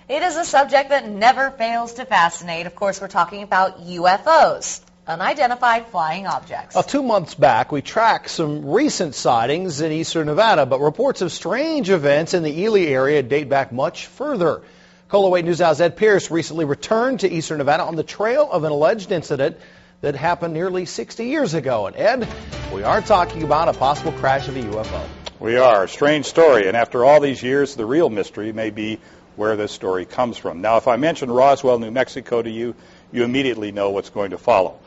It is a subject that never fails to fascinate. Of course, we're talking about UFOs, unidentified flying objects. Well, 2 months back, we tracked some recent sightings in eastern Nevada, but reports of strange events in the Ely area date back much further. KOLO 8 News Now's Ed Pierce recently returned to eastern Nevada on the trail of an alleged incident that happened nearly 60 years ago. And Ed, we are talking about a possible crash of a UFO. We are. Strange story. And after all these years, the real mystery may be where this story comes from. Now, if I mention Roswell, New Mexico to you, you immediately know what's going to follow.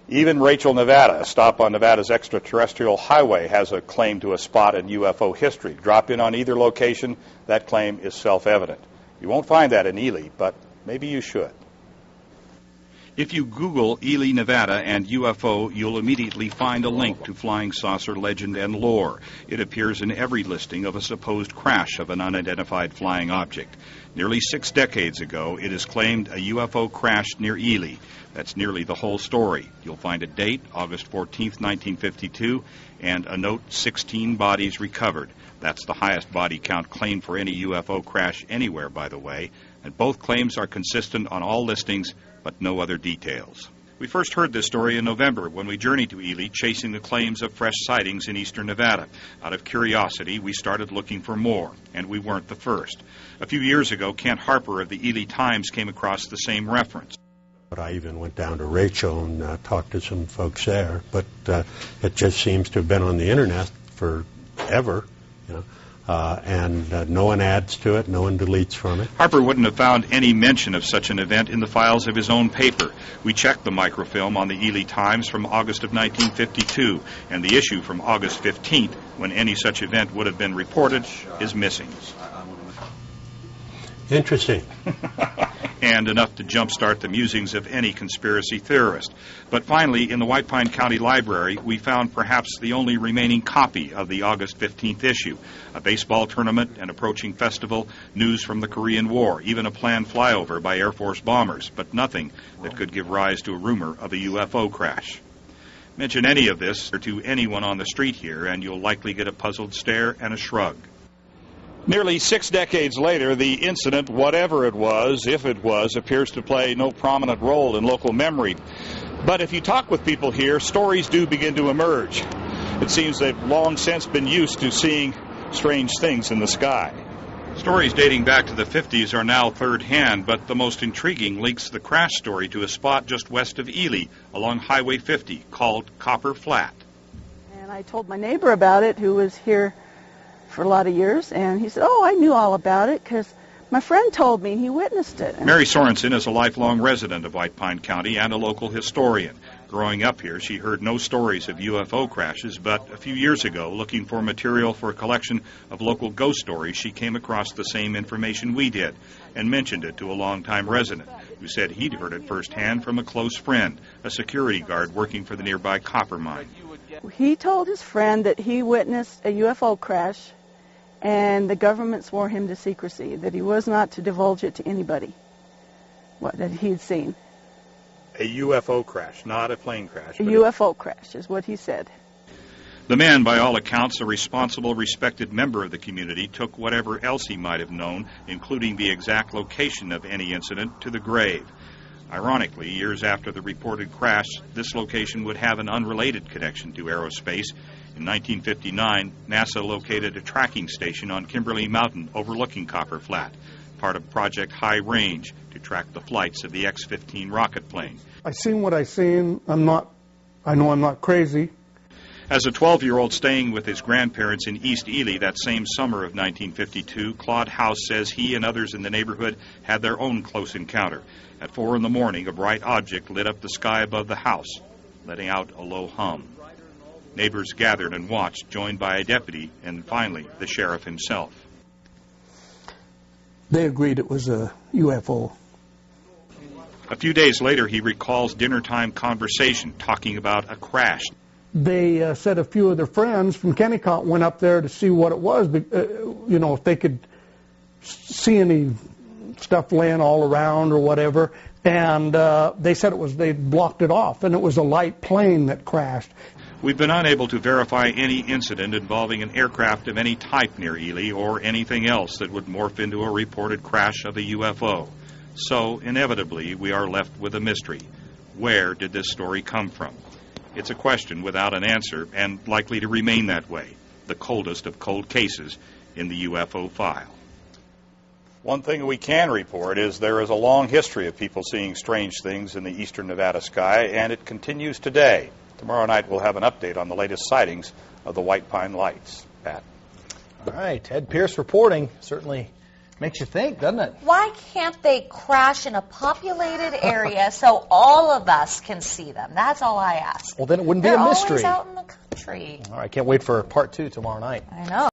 Even Rachel, Nevada, a stop on Nevada's Extraterrestrial Highway, has a claim to a spot in UFO history. Drop in on either location, that claim is self-evident. You won't find that in Ely, but maybe you should. If you Google Ely, Nevada and UFO, you'll immediately find a link to flying saucer legend and lore. It appears in every listing of a supposed crash of an unidentified flying object. Nearly 6 decades ago, it is claimed a UFO crashed near Ely. That's nearly the whole story. You'll find a date, August 14th, 1952, and a note, 16 bodies recovered. That's the highest body count claimed for any UFO crash anywhere, by the way. And both claims are consistent on all listings, but no other details. We first heard this story in November when we journeyed to Ely chasing the claims of fresh sightings in eastern Nevada. Out of curiosity, we started looking for more, and we weren't the first. A few years ago, Kent Harper of the Ely Times came across the same reference. But I even went down to Rachel and talked to some folks there, but it just seems to have been on the internet forever, you know. And no one adds to it, no one deletes from it. Harper wouldn't have found any mention of such an event in the files of his own paper. We checked the microfilm on the Ely Times from August of 1952, and the issue from August 15th, when any such event would have been reported, is missing. Interesting. And enough to jumpstart the musings of any conspiracy theorist. But finally, in the White Pine County Library, we found perhaps the only remaining copy of the August 15th issue. A baseball tournament, an approaching festival, news from the Korean War, even a planned flyover by Air Force bombers, but nothing that could give rise to a rumor of a UFO crash. Mention any of this to anyone on the street here, and you'll likely get a puzzled stare and a shrug. Nearly 6 decades later, the incident, whatever it was, if it was, appears to play no prominent role in local memory. But if you talk with people here, stories do begin to emerge. It seems they've long since been used to seeing strange things in the sky. Stories dating back to the 50s are now third-hand, but the most intriguing links the crash story to a spot just west of Ely along Highway 50 called Copper Flat. And I told my neighbor about it, who was here for a lot of years, and he said, oh, I knew all about it because my friend told me, and he witnessed it. Mary Sorensen is a lifelong resident of White Pine County and a local historian. Growing up here, she heard no stories of UFO crashes, but a few years ago, looking for material for a collection of local ghost stories, she came across the same information we did and mentioned it to a longtime resident who said he'd heard it firsthand from a close friend, a security guard working for the nearby copper mine. He told his friend that he witnessed a UFO crash, and the government swore him to secrecy, that he was not to divulge it to anybody, what that he'd seen. A UFO crash, not a plane crash. A UFO crash is what he said. The man, by all accounts, a responsible, respected member of the community, took whatever else he might have known, including the exact location of any incident, to the grave. Ironically, years after the reported crash, this location would have an unrelated connection to aerospace. In 1959, NASA located a tracking station on Kimberly Mountain overlooking Copper Flat, part of Project High Range, to track the flights of the X-15 rocket plane. I seen what I seen. I know I'm not crazy. As a 12-year-old staying with his grandparents in East Ely that same summer of 1952, Claude House says he and others in the neighborhood had their own close encounter. At 4 in the morning, a bright object lit up the sky above the house, letting out a low hum. Neighbors gathered and watched, joined by a deputy and finally the sheriff himself. They agreed it was a UFO. A few days later, he recalls dinner-time conversation talking about a crash. They said a few of their friends from Kennecott went up there to see what it was, if they could see any stuff laying all around or whatever. And they said they blocked it off, and it was a light plane that crashed. We've been unable to verify any incident involving an aircraft of any type near Ely or anything else that would morph into a reported crash of a UFO. So, inevitably, we are left with a mystery. Where did this story come from? It's a question without an answer and likely to remain that way, the coldest of cold cases in the UFO file. One thing we can report is there is a long history of people seeing strange things in the eastern Nevada sky, and it continues today. Tomorrow night we'll have an update on the latest sightings of the White Pine Lights. Pat. All right, Ed Pierce reporting. Certainly makes you think, doesn't it? Why can't they crash in a populated area so all of us can see them? That's all I ask. Well, then it wouldn't be They're a mystery. always out in the country. All right, can't wait for part 2 tomorrow night. I know.